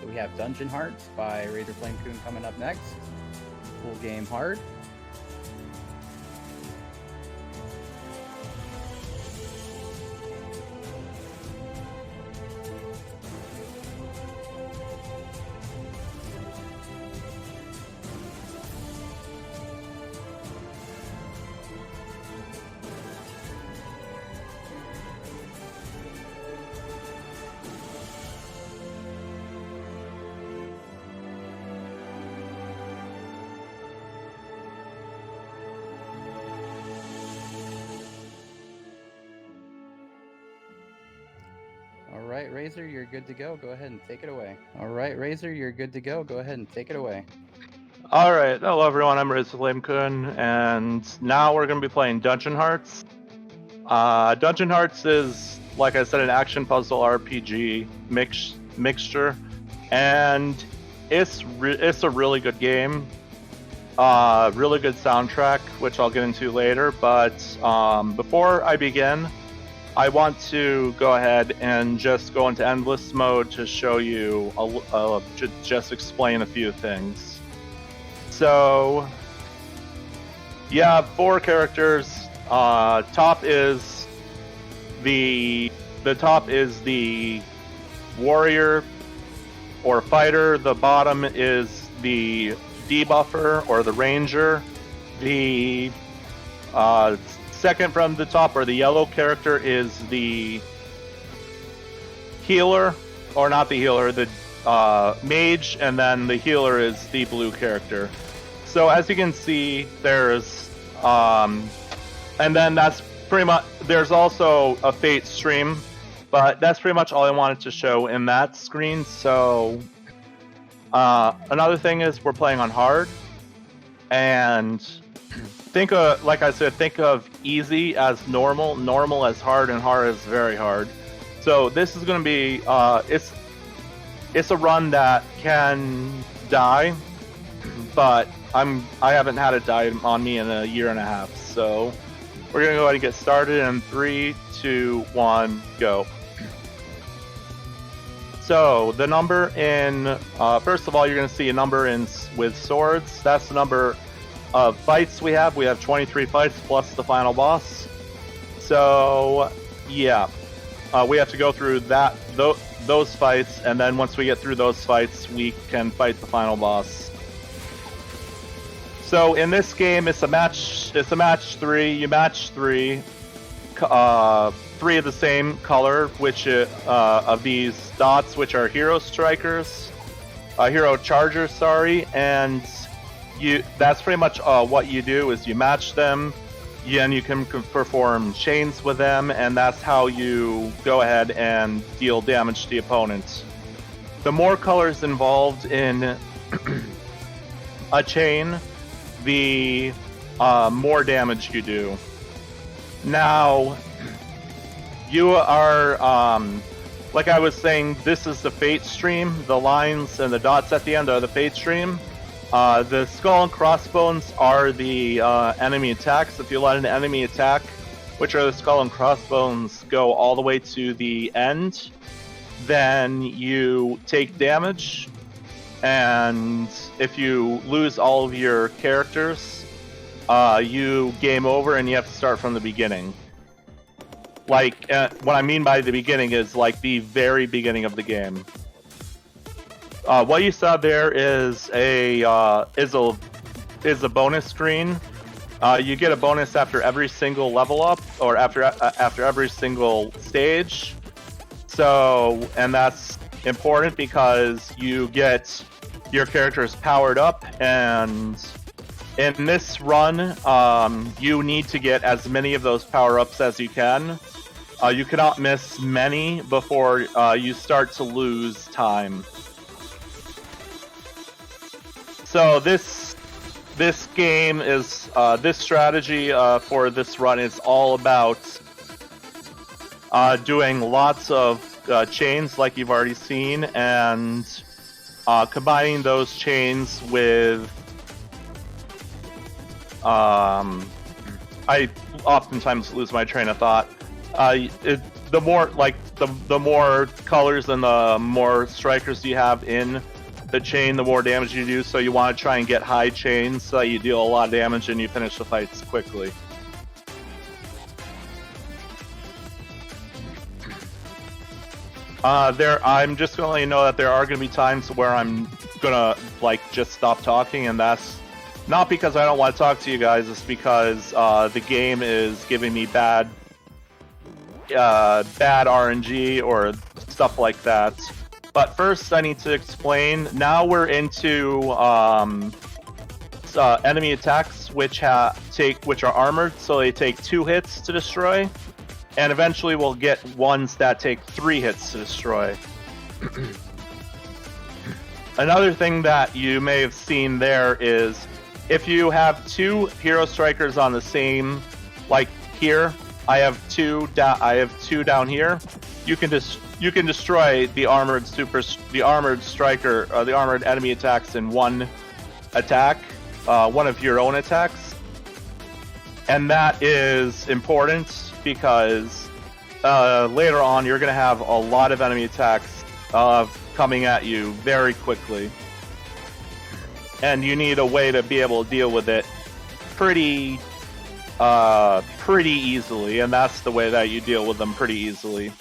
we have Dungeon Hearts by Razorflamekun coming up next. Full game hard. Alright, Razor, you're good to go. Go ahead and take it away. Alright, Razor, you're good to go. Go ahead and take it away. Alright, hello everyone, I'm Razorflamekun, and now we're going to be playing Dungeon Hearts. Dungeon Hearts is, like I said, an action puzzle RPG mixture, and it's a really good game. Really good soundtrack, which I'll get into later, but before I begin, I want to go ahead and just go into endless mode to show you, just explain a few things. So, you have 4 characters. Top is the warrior or fighter. The bottom is the debuffer or the ranger. The second from the top, or the yellow character, is the healer, or not the healer, the mage, and then the healer is the blue character. So as you can see, there's and then that's pretty much, there's also a fate stream, but that's pretty much all I wanted to show in that screen. So another thing is we're playing on hard, and think of, like I said, think of easy as normal, normal as hard, and hard as very hard. So this is going to be, it's a run that can die, but I haven't had it die on me in a year and a half. So we're going to go ahead and get started in 3, 2, 1, go. So the number in, first of all, you're going to see a number in with swords. That's the number of fights we have. We have 23 fights plus the final boss. So yeah, we have to go through those fights, and then once we get through those fights, we can fight the final boss. So in this game, it's a match 3. You match 3, 3 of the same color, which of these dots, which are hero strikers, hero chargers, sorry, and that's pretty much what you do is you match them, and you can perform chains with them, and that's how you go ahead and deal damage to the opponent. The more colors involved in a chain, the more damage you do. Now, you are, like I was saying, this is the fate stream. The lines and the dots at the end are the fate stream. The skull and crossbones are the enemy attacks. If you let an enemy attack, which are the skull and crossbones, go all the way to the end, then you take damage. And if you lose all of your characters, you game over and you have to start from the beginning. Like, what I mean by the beginning is like the very beginning of the game. What you saw there is a bonus screen. You get a bonus after every single level up, or after every single stage. So, and that's important because you get your characters powered up, and in this run, you need to get as many of those power-ups as you can. You cannot miss many before you start to lose time. So this game is, this strategy for this run is all about doing lots of chains like you've already seen, and combining those chains with I oftentimes lose my train of thought. The more, like, the more colors and the more strikers you have in the chain, the more damage you do. So you want to try and get high chains so that you deal a lot of damage and you finish the fights quickly. I'm just gonna let you know that there are gonna be times where I'm gonna like just stop talking, and that's not because I don't want to talk to you guys. It's because the game is giving me bad RNG or stuff like that. But first, I need to explain. Now we're into enemy attacks, which are armored, so they take 2 hits to destroy. And eventually we'll get ones that take 3 hits to destroy. Another thing that you may have seen there is if you have 2 hero strikers on the same, like here, I have 2 down here. You can destroy the armored striker or the armored enemy attacks in one attack, one of your own attacks. And that is important because later on you're going to have a lot of enemy attacks coming at you very quickly. And you need a way to be able to deal with it pretty easily, and that's the way that you deal with them pretty easily.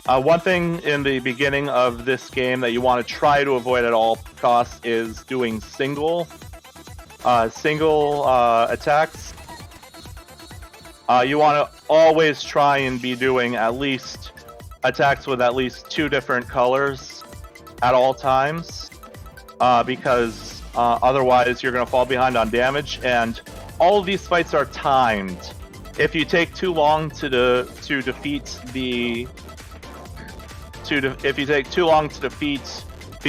One thing in the beginning of this game that you want to try to avoid at all costs is doing single attacks. You want to always try and be doing at least attacks with at least 2 different colors at all times, because otherwise you're going to fall behind on damage, and all of these fights are timed. If you take too long to defeat the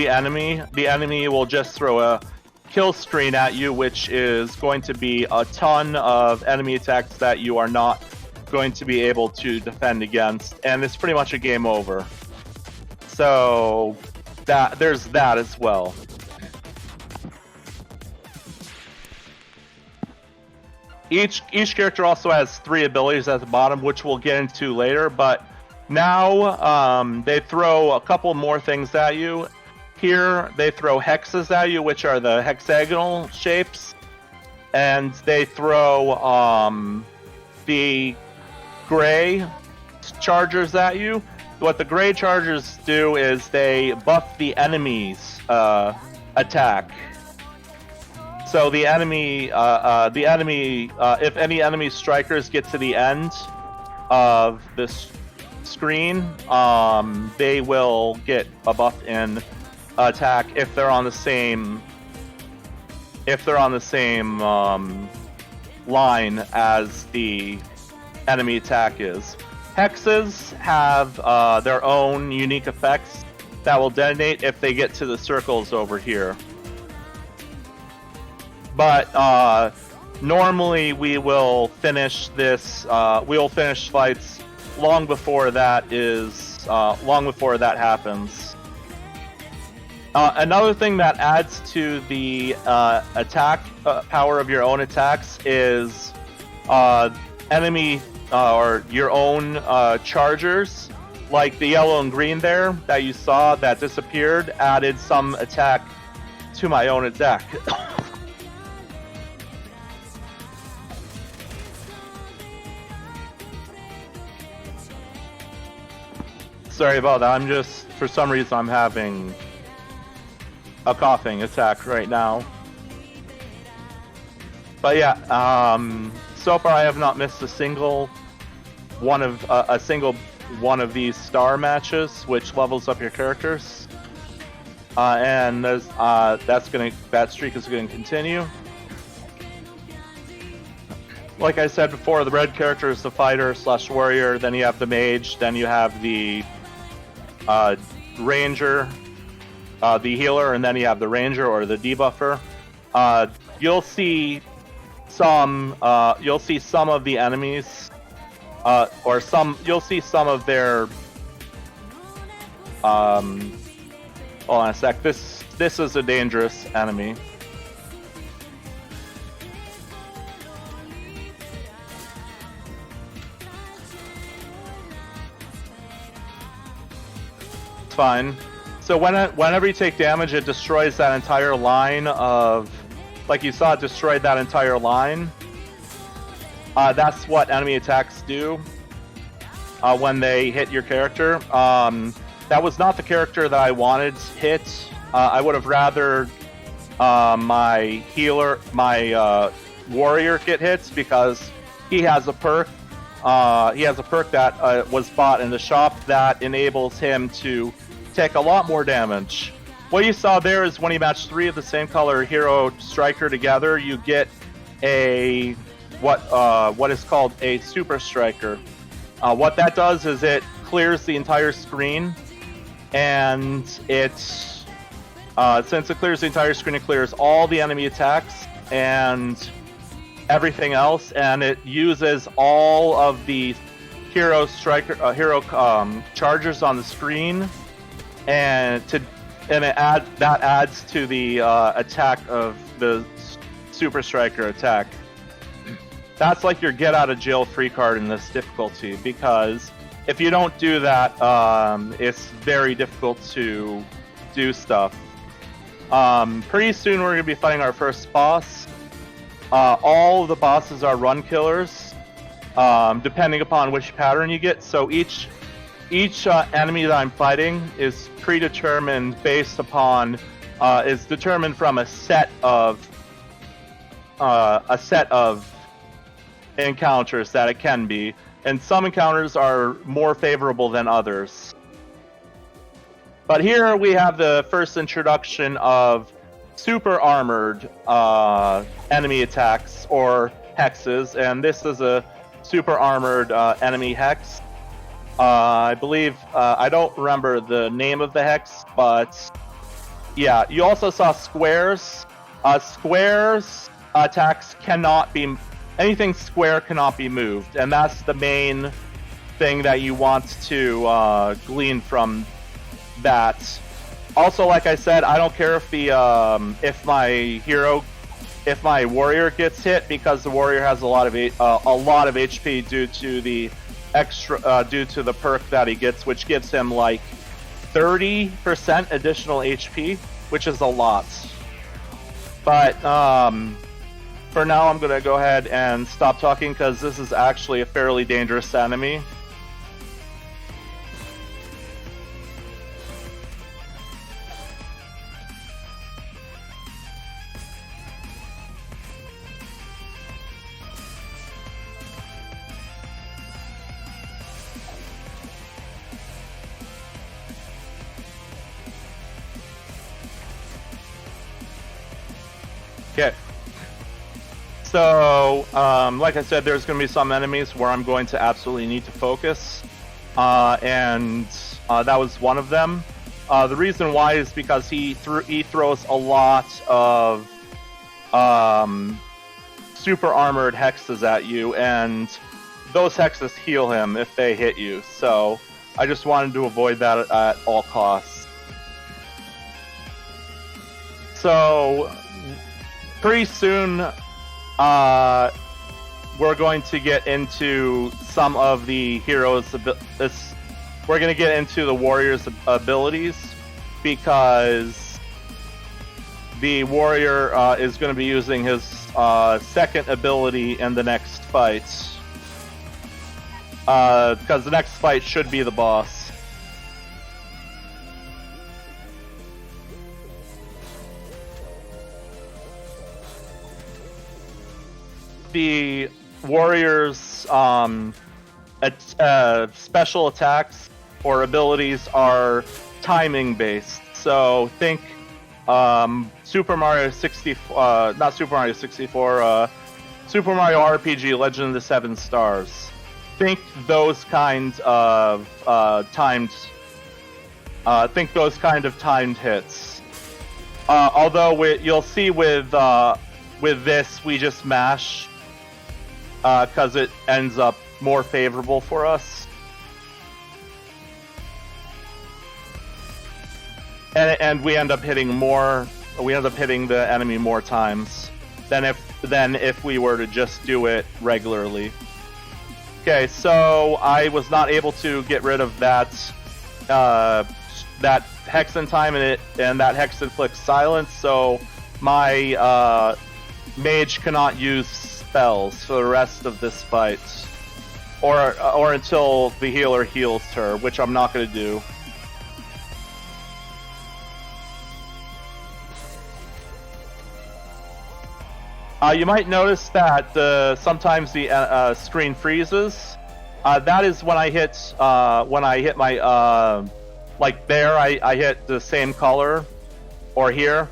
enemy will just throw a kill screen at you, which is going to be a ton of enemy attacks that you are not going to be able to defend against, and it's pretty much a game over. So there's that as well. Each character also has 3 abilities at the bottom, which we'll get into later, but now they throw a couple more things at you. Here, they throw hexes at you, which are the hexagonal shapes, and they throw the gray chargers at you. What the gray chargers do is they buff the enemy's attack. So the enemy, if any enemy strikers get to the end of this screen, they will get a buff in attack if they're on the same line as the enemy attack is. Hexes have their own unique effects that will detonate if they get to the circles over here. But normally we will finish this. We will finish fights long before that happens. Another thing that adds to the attack power of your own attacks is enemy or your own chargers, like the yellow and green there that you saw that disappeared, added some attack to my own attack. Sorry about that. For some reason, I'm having a coughing attack right now. But yeah, so far I have not missed a single one of these star matches, which levels up your characters, and that streak is going to continue. Like I said before, the red character is the fighter / warrior. Then you have the mage. Then you have the ranger, the healer, and then you have the ranger or the debuffer. You'll see some of the enemies, you'll see some of their. Hold on a sec. This is a dangerous enemy. fine. So whenever you take damage, it destroys that entire line of, like you saw, it destroyed that entire line. That's what enemy attacks do when they hit your character. That was not the character that I wanted hit. I would have rather my warrior get hits because he has a perk. He has a perk that was bought in the shop that enables him to take a lot more damage. What you saw there is when you match 3 of the same color hero striker together, you get a what is called a super striker. What that does is it clears the entire screen, and it's since it clears the entire screen, it clears all the enemy attacks and everything else, and it uses all of the hero chargers on the screen, and it adds to the attack of the super striker attack. That's like your get out of jail free card in this difficulty, because if you don't do that, it's very difficult to do stuff. Pretty soon we're going to be fighting our first boss. All of the bosses are run killers, depending upon which pattern you get. So each enemy that I'm fighting is predetermined based upon is determined from a set of encounters that it can be, and some encounters are more favorable than others. But here we have the first introduction of super armored enemy attacks or hexes, and this is a super armored enemy hex. I believe I don't remember the name of the hex, but yeah, you also saw squares. Squares attacks cannot be, anything square cannot be moved, and that's the main thing that you want to glean from that. Also, like I said, I don't care if the if my warrior gets hit, because the warrior has a lot of HP due to the due to the perk that he gets, which gives him like 30% additional HP, which is a lot. But for now, I'm gonna go ahead and stop talking because this is actually a fairly dangerous enemy. Okay. So, like I said, there's going to be some enemies where I'm going to absolutely need to focus, and that was one of them. The reason why is because he throws a lot of super armored hexes at you, and those hexes heal him if they hit you. So I just wanted to avoid that at all costs. So pretty soon, we're going to get into some of the heroes' we're going to get into the warrior's abilities, because the warrior is going to be using his second ability in the next fight. Because the next fight should be the boss. The warrior's special attacks or abilities are timing based. So think Super Mario 64, not Super Mario 64, Super Mario RPG Legend of the Seven Stars. Think those kinds of timed hits. Although you'll see with this, we just mash, because it ends up more favorable for us. And we end up hitting the enemy more times than if we were to just do it regularly. Okay, so I was not able to get rid of that that Hex in time and that Hex inflicts silence, so my mage cannot use spells for the rest of this fight, or until the healer heals her, which I'm not going to do. You might notice that sometimes the screen freezes. That is when I hit my like there. I hit the same color, or here.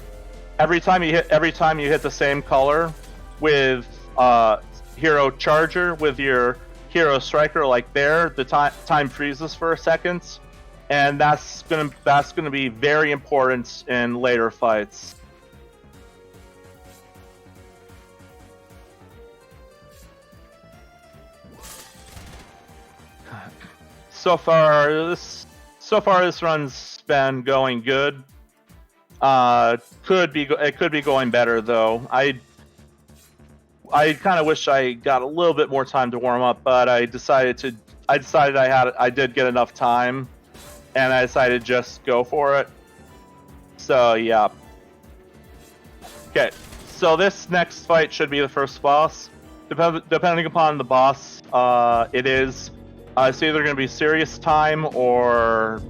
Every time you hit the same color with hero charger with your hero striker, like there, the time freezes for a second, and that's gonna be very important in later fights. So far, this run's been going good. It could be going better though. I kind of wish I got a little bit more time to warm up, but I decided I did get enough time, and I decided to just go for it. So yeah. Okay, so this next fight should be the first boss. Depending upon the boss, it is. It's either going to be serious time or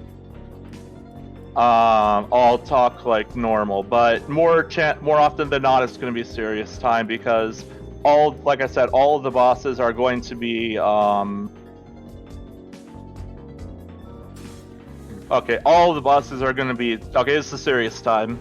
I'll talk like normal. But more often than not, it's going to be serious time because like I said, all of the bosses are going to be okay. All of the bosses are going to be okay. It's the serious time.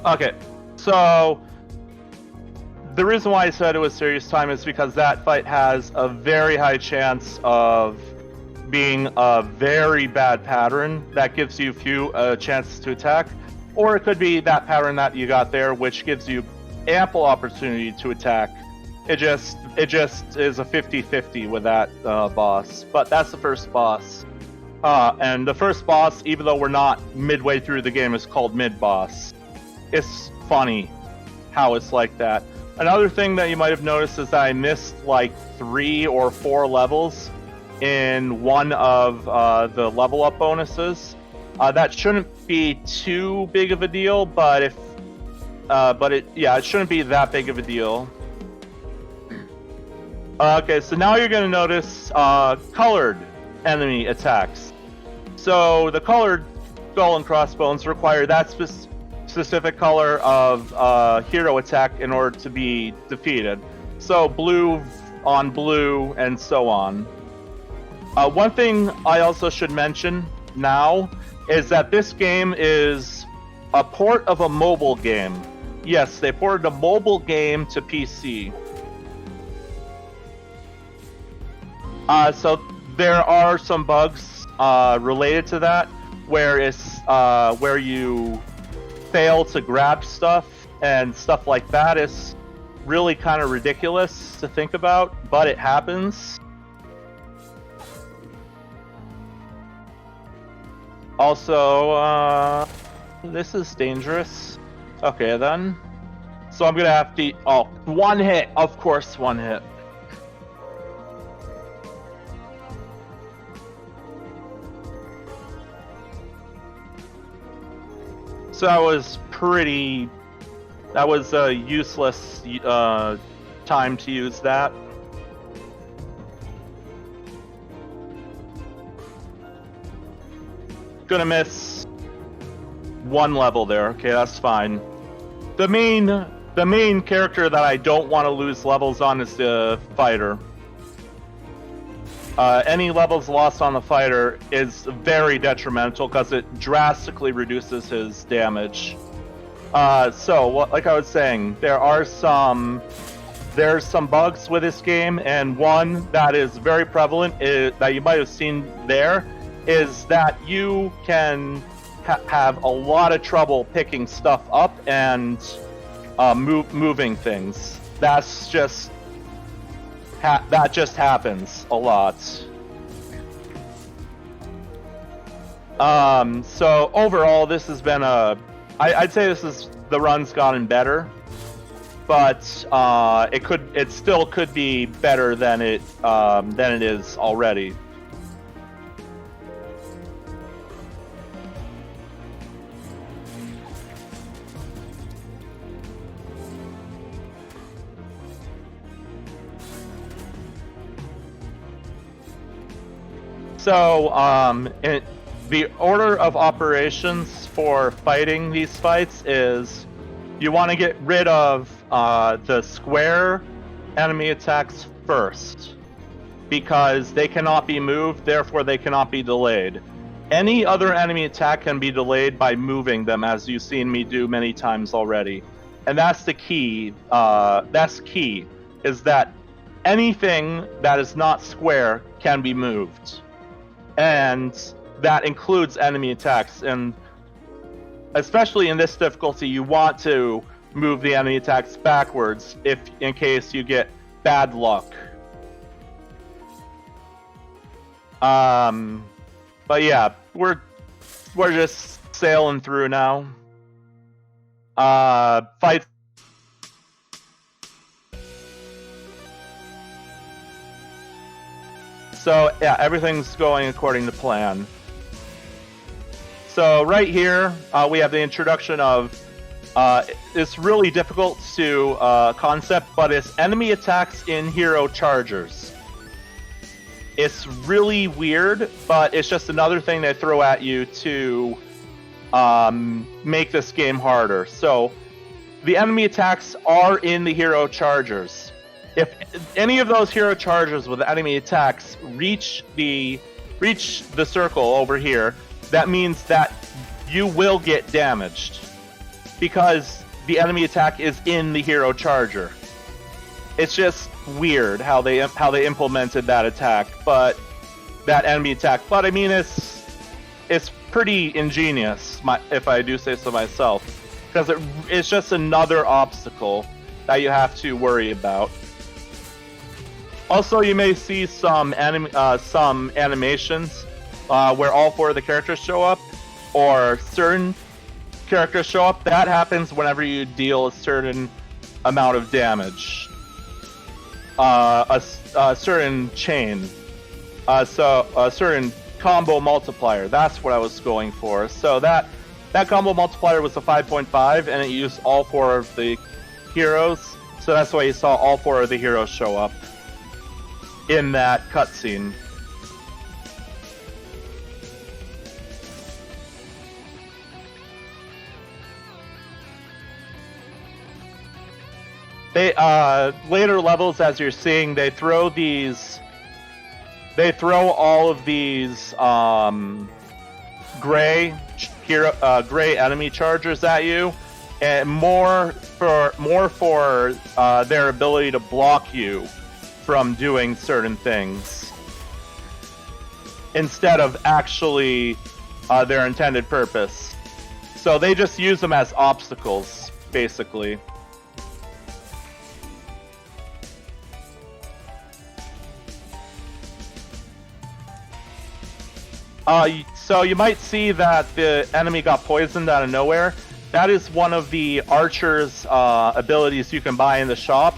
Okay, so the reason why I said it was serious time is because that fight has a very high chance of being a very bad pattern that gives you few chances to attack, or it could be that pattern that you got there, which gives you ample opportunity to attack. It just is a 50-50 with that boss. But that's the first boss, and the first boss, even though we're not midway through the game, is called mid-boss. It's funny how it's like that. Another thing that you might have noticed is that I missed like 3 or 4 levels in one of the level up bonuses. That shouldn't be too big of a deal, but it shouldn't be that big of a deal. Okay, so now you're going to notice colored enemy attacks. So the colored skull and crossbones require that specific color of hero attack in order to be defeated. So blue on blue and so on. One thing I also should mention now is that this game is a port of a mobile game. Yes, they ported a mobile game to PC. So there are some bugs related to that, where you fail to grab stuff and stuff like that is really kind of ridiculous to think about, but it happens. Also, this is dangerous. Okay, then. So I'm gonna have to... Oh, one hit! Of course, one hit. So that was pretty... That was a useless time to use that. Gonna miss one level there. Okay, that's fine. The main character that I don't want to lose levels on is the fighter. Any levels lost on the fighter is very detrimental because it drastically reduces his damage. Like I was saying, there's some bugs with this game, and one that is very prevalent that you might have seen there is that you can have a lot of trouble picking stuff up and moving things. That's just that just happens a lot. So overall, this has been I'd say the run's gotten better, but it still could be better than it is already. So, the order of operations for fighting these fights is you want to get rid of the square enemy attacks first, because they cannot be moved, therefore they cannot be delayed. Any other enemy attack can be delayed by moving them, as you've seen me do many times already. And that's the key. That's key, is that anything that is not square can be moved. And that includes enemy attacks. And especially in this difficulty, you want to move the enemy attacks backwards in case you get bad luck. But yeah, we're just sailing through now. Fights. So yeah, everything's going according to plan. So right here, we have the introduction of it's really difficult to concept, but it's enemy attacks in hero chargers. It's really weird, but it's just another thing they throw at you to make this game harder. So the enemy attacks are in the hero chargers. If any of those hero chargers with enemy attacks reach the circle over here, that means that you will get damaged because the enemy attack is in the hero charger. It's just weird how they implemented that attack, but that enemy attack. But I mean, it's pretty ingenious, if I do say so myself, because it's just another obstacle that you have to worry about. Also, you may see some animations where all four of the characters show up, or certain characters show up. That happens whenever you deal a certain amount of damage. A certain chain. So a certain combo multiplier. That's what I was going for. So that combo multiplier was a 5.5, and it used all four of the heroes. So that's why you saw all four of the heroes show up in that cutscene. They later levels, as you're seeing, they throw all of these gray enemy chargers at you, and more for their ability to block you from doing certain things instead of actually their intended purpose. So they just use them as obstacles. basically. So you might see that the enemy got poisoned out of nowhere. That is one of the archer's abilities you can buy in the shop.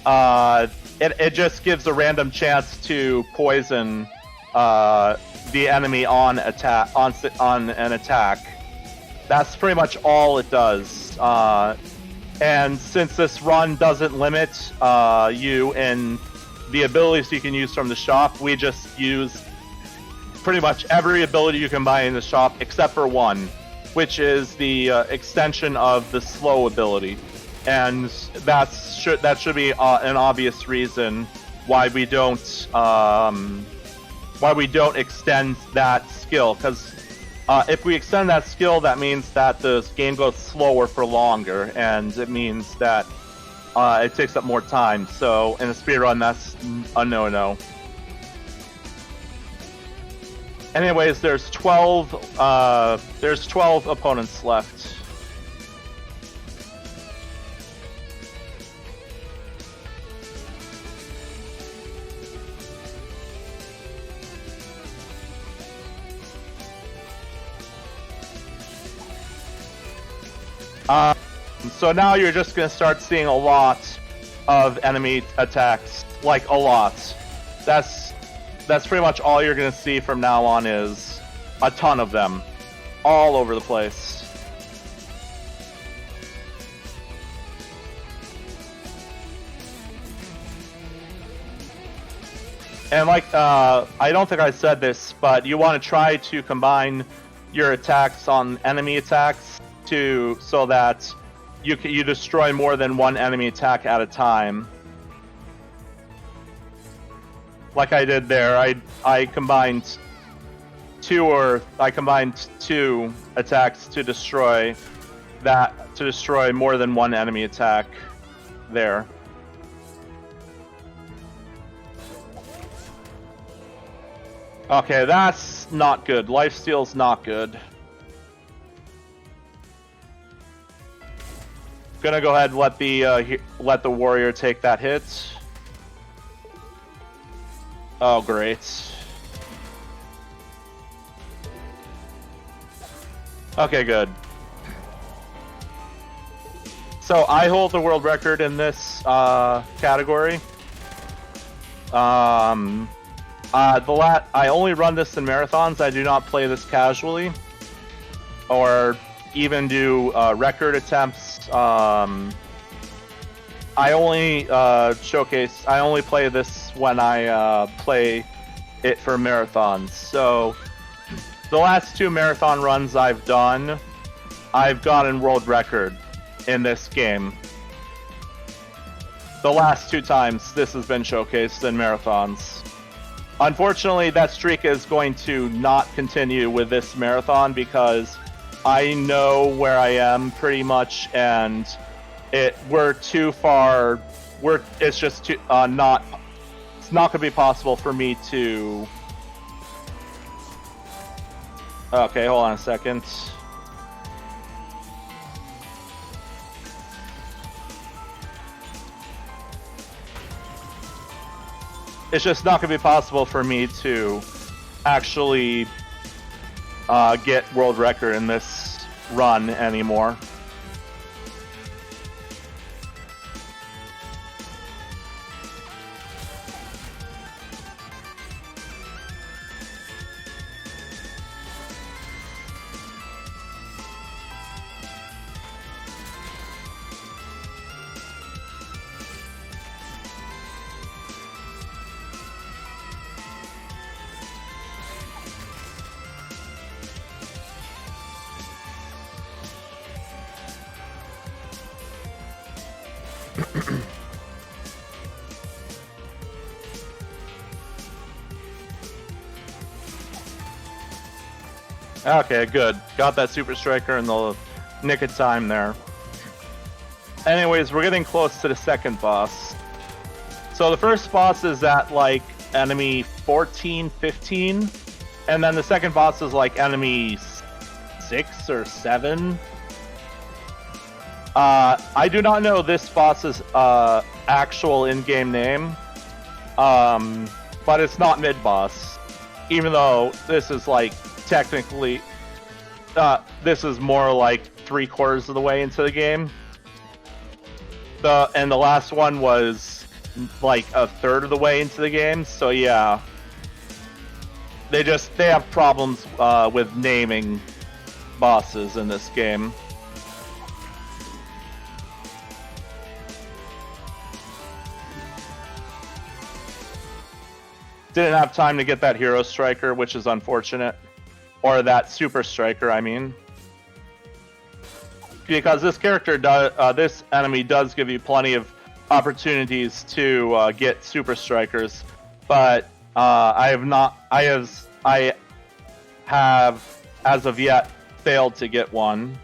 It just gives a random chance to poison the enemy on attack on an attack. That's pretty much all it does. And since this run doesn't limit you in the abilities you can use from the shop, we just use pretty much every ability you can buy in the shop except for one, which is the extension of the slow ability. And that should be an obvious reason why we don't extend that skill, because if we extend that skill, that means that the game goes slower for longer, and it means that it takes up more time. So in a speedrun, that's a no-no. Anyways, there's 12 opponents left. So now you're just going to start seeing a lot of enemy attacks, like a lot. That's pretty much all you're going to see from now on, is a ton of them, all over the place. And like, I don't think I said this, but you want to try to combine your attacks on enemy attacks so that you destroy more than one enemy attack at a time. Like I did there, I combined two attacks to destroy more than one enemy attack there. Okay, that's not good. Lifesteal's not good. Gonna go ahead and let the warrior take that hit. Oh, great. Okay, good. So I hold the world record in this category. I only run this in marathons. I do not play this casually, or even do record attempts. I only play this when I play it for marathons. So the last 2 marathon runs I've done, I've gotten world record in this game. The last 2 times this has been showcased in marathons. Unfortunately, that streak is going to not continue with this marathon because I know where I am pretty much, and we're too far. It's just too, not. It's not going to be possible for me to. Okay, hold on a second. It's just not going to be possible for me to actually get world record in this run anymore. Okay, good. Got that Super Striker in the nick of time there. Anyways, we're getting close to the second boss. So the first boss is at like enemy 14, 15, and then the second boss is like enemy 6 or 7. I do not know this boss's actual in-game name, but it's not mid-boss. Even though this is like technically, this is more like 3/4 of the way into the game. And the last one was like 1/3 of the way into the game. So yeah, they have problems with naming bosses in this game. Didn't have time to get that hero striker, which is unfortunate. Or that super striker, I mean. Because this character this enemy does give you plenty of opportunities to get super strikers, but I have as of yet failed to get one.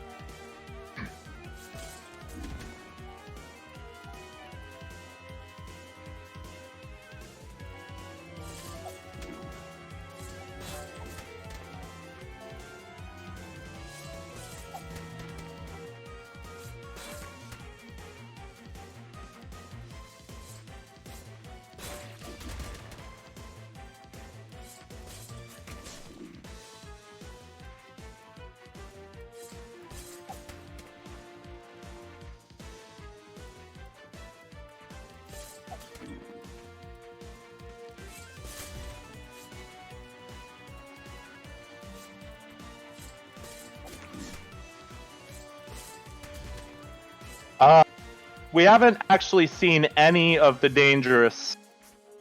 We haven't actually seen any of the dangerous,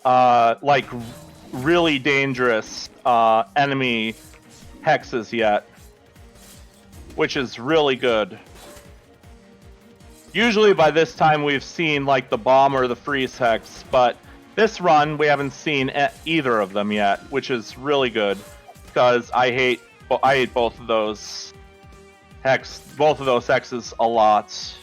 like really dangerous enemy hexes yet, which is really good. Usually by this time we've seen like the bomb or the freeze hex, but this run we haven't seen either of them yet, which is really good because I hate both of those hexes a lot.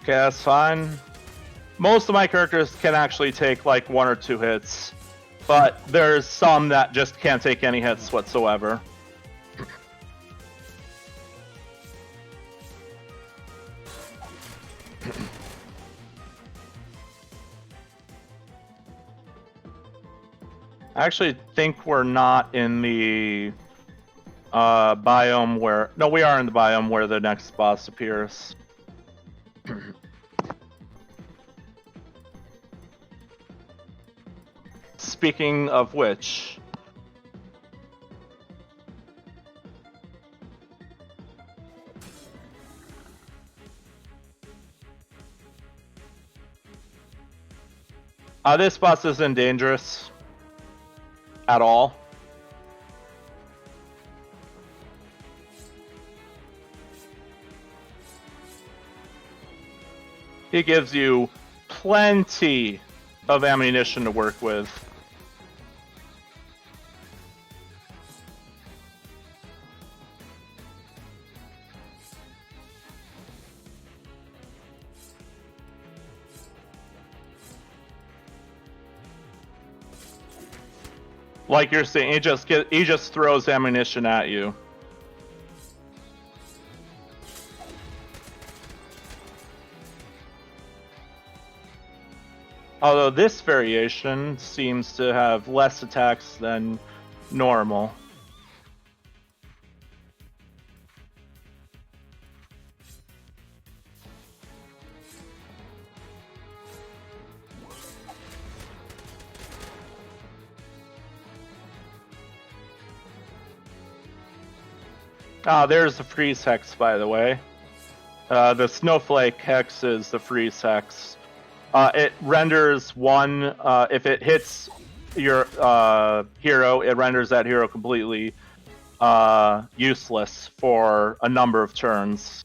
Okay, that's fine. Most of my characters can actually take like 1 or 2 hits, but there's some that just can't take any hits whatsoever. I actually think we're not in the biome where... No, we are in the biome where the next boss appears. Speaking of which... this boss isn't dangerous at all. He gives you plenty of ammunition to work with. Like you're saying, he just throws ammunition at you. Although this variation seems to have less attacks than normal. Ah, there's the freeze hex, by the way. The snowflake hex is the freeze hex. It renders one, if it hits your hero, it renders that hero completely useless for a number of turns.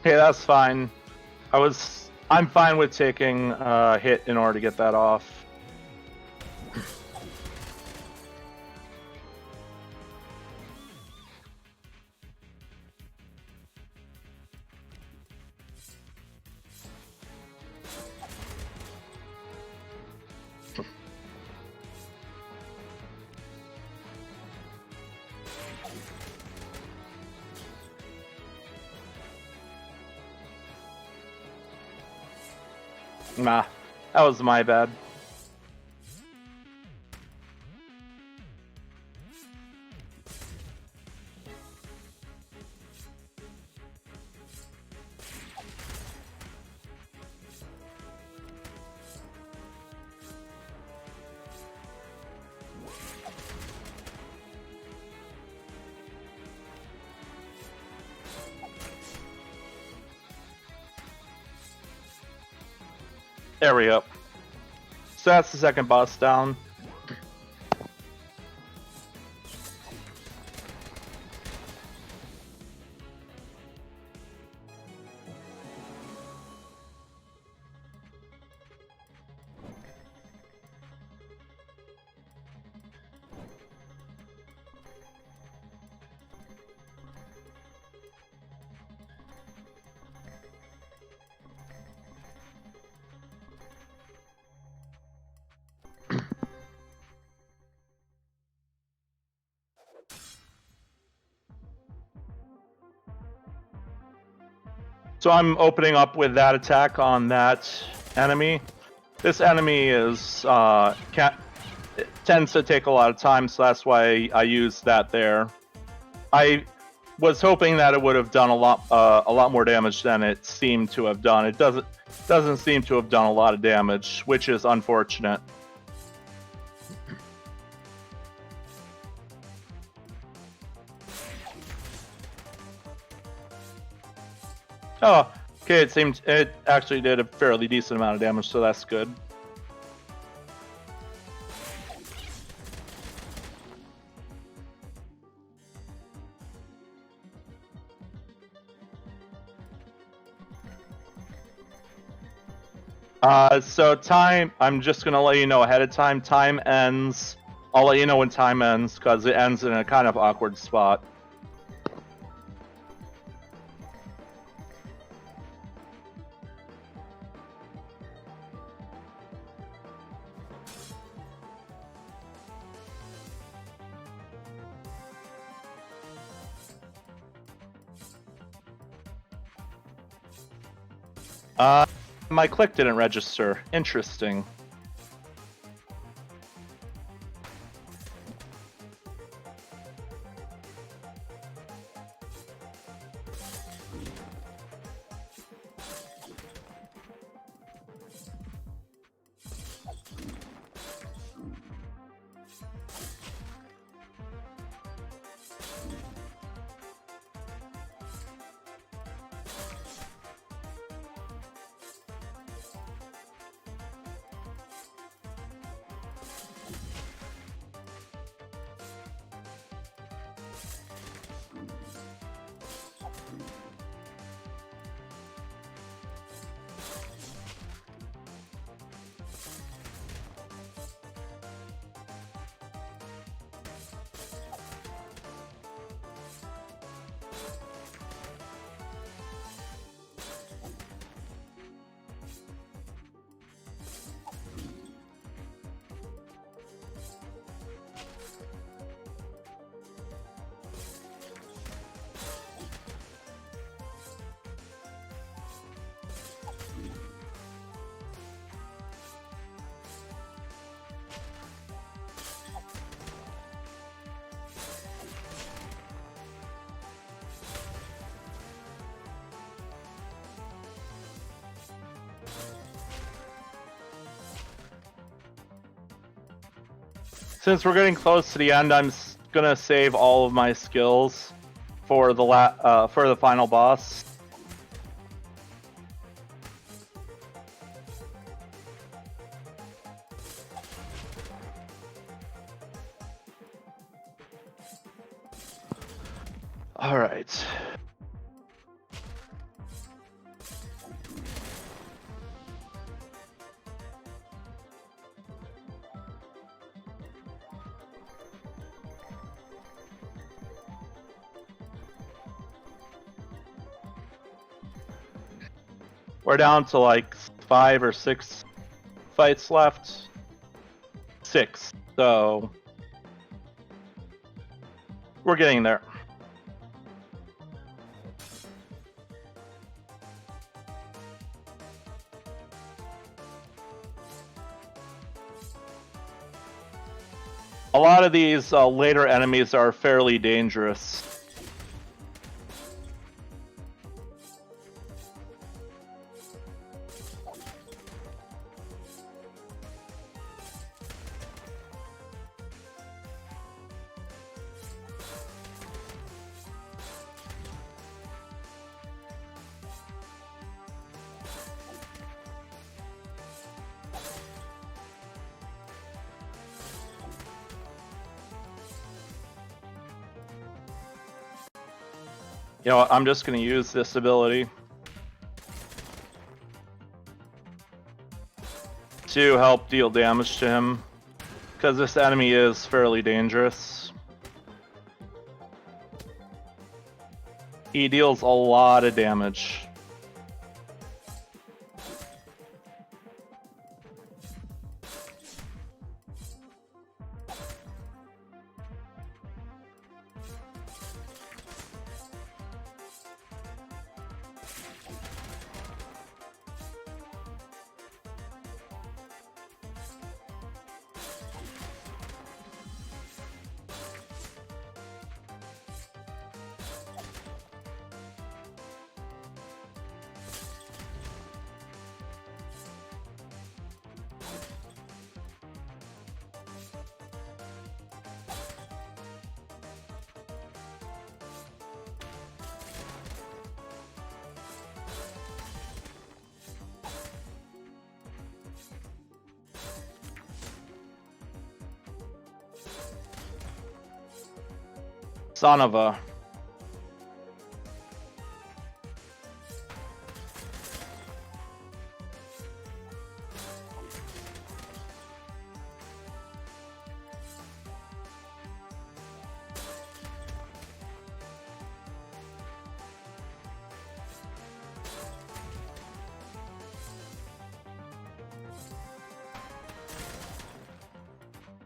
Okay, that's fine. I'm fine with taking a hit in order to get that off. Nah, that was my bad. There we go. So that's the second boss down. So I'm opening up with that attack on that enemy. This enemy is tends to take a lot of time, so that's why I used that there. I was hoping that it would have done a lot more damage than it seemed to have done. It doesn't seem to have done a lot of damage, which is unfortunate. Oh, okay. It actually did a fairly decent amount of damage, so that's good. So time, I'm just gonna let you know ahead of time. Time ends. I'll let you know when time ends because it ends in a kind of awkward spot. My click didn't register. Interesting. Since we're getting close to the end, I'm gonna save all of my skills for the final boss. All right. We're down to like 5 or 6 fights left. 6. So we're getting there. A lot of these later enemies are fairly dangerous. You know what, I'm just going to use this ability to help deal damage to him, because this enemy is fairly dangerous. He deals a lot of damage. Son of a...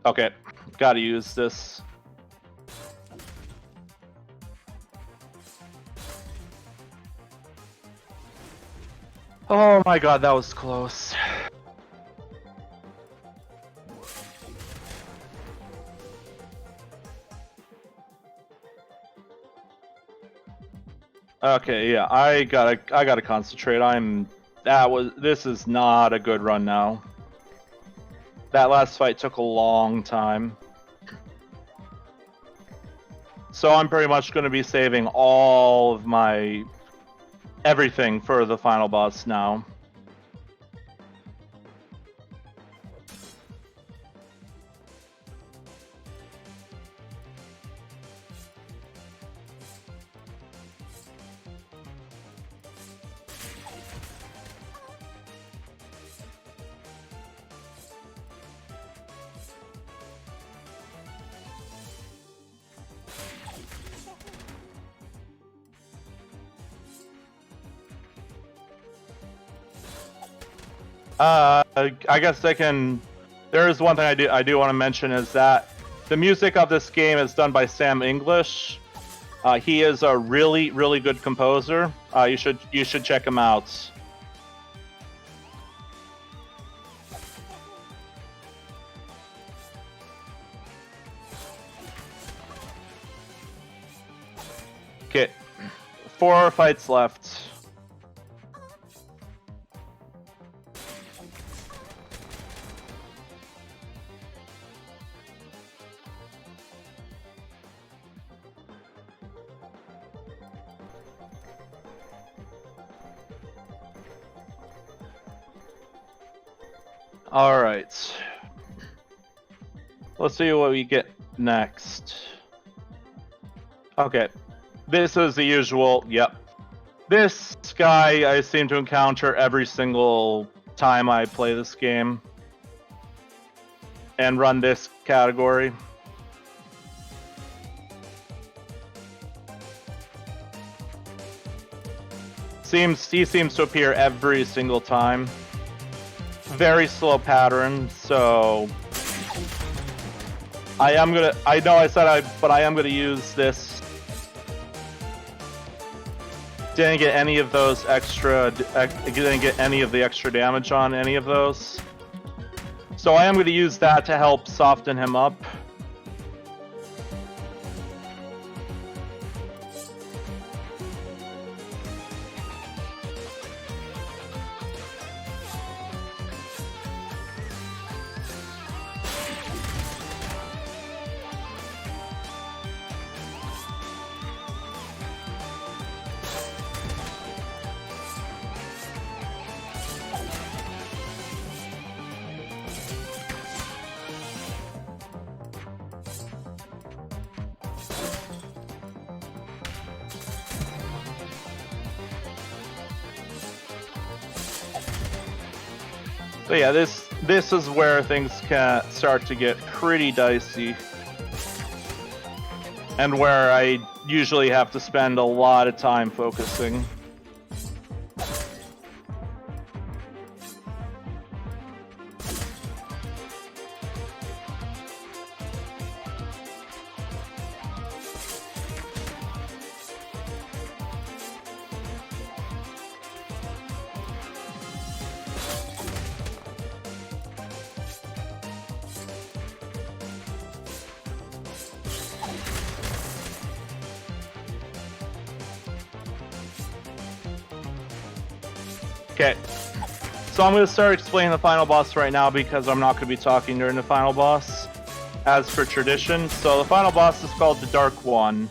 Okay, gotta use this. Oh my god, that was close. Okay, yeah, I gotta concentrate. This is not a good run now. That last fight took a long time. So I'm pretty much going to be saving all of my everything for the final boss now. I guess I can. There is one thing I do want to mention is that the music of this game is done by Sam English. He is a really good composer. You should check him out. Okay, 4 fights left. All right. Let's see what we get next. Okay. This is the usual. Yep. This guy I seem to encounter every single time I play this game and run this category. He seems to appear every single time. Very slow pattern, so I know I said but I am gonna use this. Didn't get any of those didn't get any of the extra damage on any of those. So I am gonna use that to help soften him up. So yeah, this is where things can start to get pretty dicey, and where I usually have to spend a lot of time focusing. Okay, so I'm going to start explaining the final boss right now because I'm not going to be talking during the final boss, as per tradition. So the final boss is called the Dark One.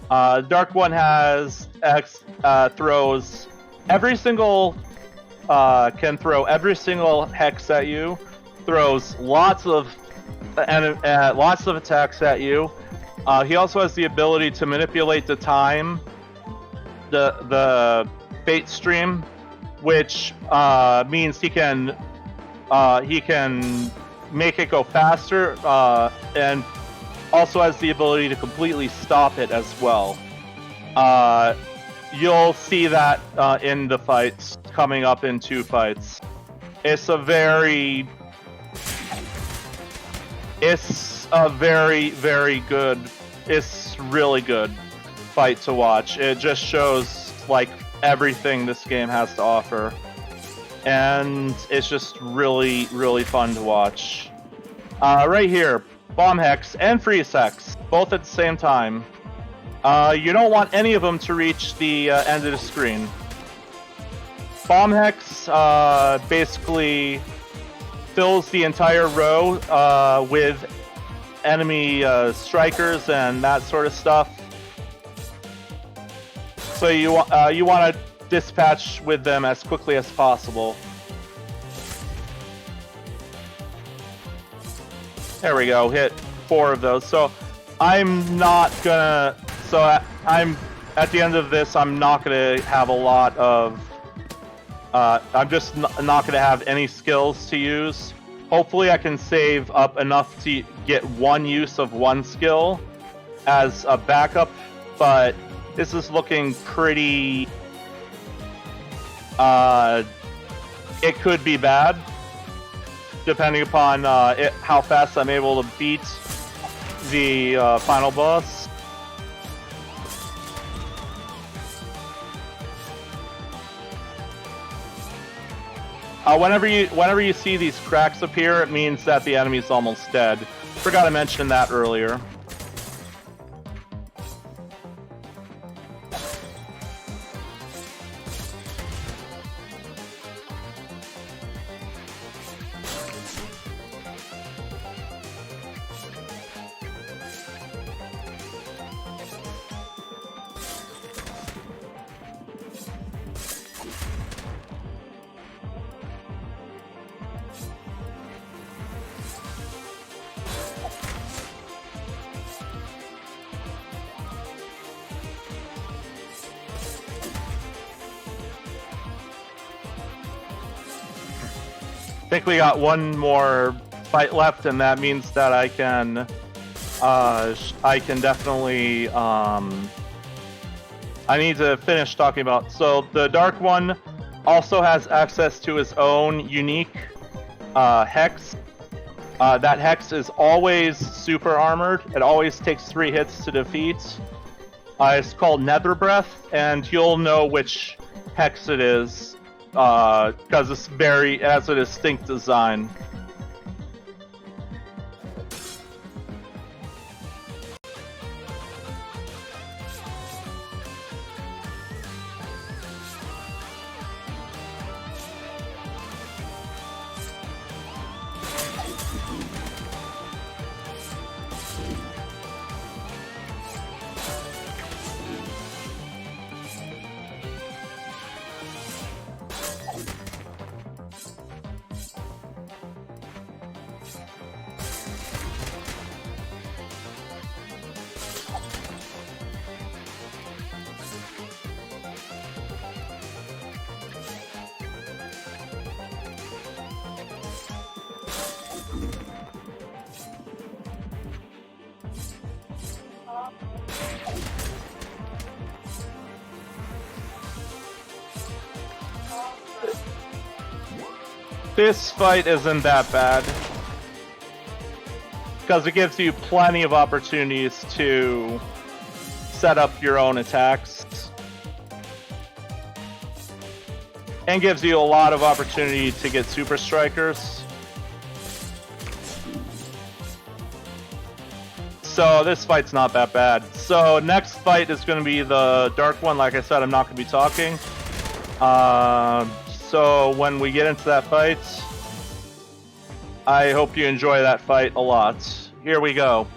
Dark One has throws every single can throw every single hex at you, throws lots of attacks at you. He also has the ability to manipulate the time, the fate stream, which means he can make it go faster, and also has the ability to completely stop it as well. You'll see that in the fights coming up in 2 fights. It's a very good, it's really good fight to watch. It just shows like everything this game has to offer, and it's just really fun to watch. Right here, Bomb Hex and Freeze Hex, both at the same time. You don't want any of them to reach the end of the screen. Bomb Hex basically fills the entire row with enemy strikers and that sort of stuff. So you want to dispatch with them as quickly as possible. There we go, hit 4 of those. So I'm not gonna. So I'm at the end of this. I'm not gonna have a lot of. I'm just not gonna have any skills to use. Hopefully, I can save up enough to get 1 use of 1 skill as a backup, but this is looking pretty. It could be bad, depending upon how fast I'm able to beat the final boss. Whenever you see these cracks appear, it means that the enemy's almost dead. Forgot to mention that earlier. I think we got 1 more fight left, and that means that I can definitely I need to finish talking about. So the Dark One also has access to his own unique hex. That hex is always super armored. It always takes 3 hits to defeat. It's called Nether Breath, and you'll know which hex it is because it has a distinct design. This fight isn't that bad, because it gives you plenty of opportunities to set up your own attacks, and gives you a lot of opportunity to get Super Strikers. So this fight's not that bad. So next fight is going to be the Dark One. Like I said, I'm not going to be talking. So when we get into that fight, I hope you enjoy that fight a lot. Here we go.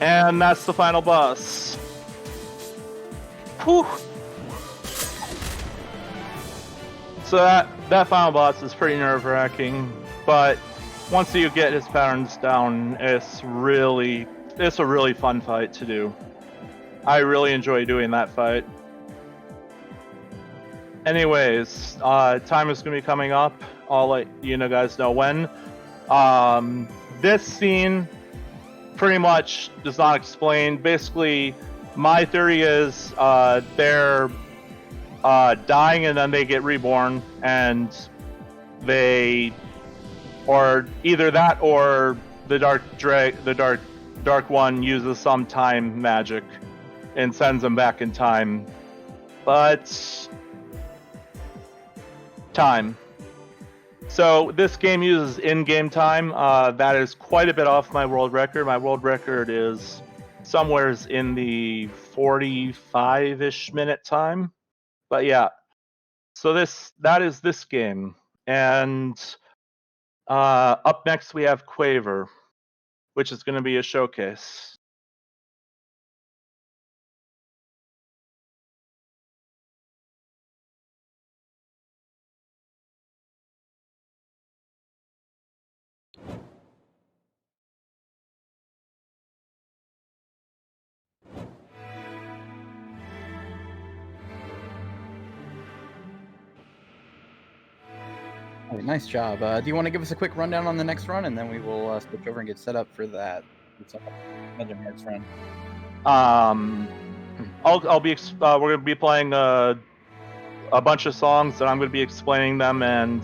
And that's the final boss. Whew. So that final boss is pretty nerve-wracking, but once you get his patterns down, it's a really fun fight to do. I really enjoy doing that fight. Anyways, time is going to be coming up. I'll let you guys know when. This scene pretty much does not explain. Basically, my theory is they're dying and then they get reborn, and they, or either that or the dark one uses some time magic and sends them back in time. But time. So this game uses in-game time. That is quite a bit off my world record. My world record is somewhere in the 45-ish minute time. But yeah, so that is this game. And up next we have Quaver, which is going to be a showcase. All right, nice job. Do you want to give us a quick rundown on the next run, and then we will switch over and get set up for that Legend Hearts run? I'll be we're going to be playing a bunch of songs, and I'm going to be explaining them, and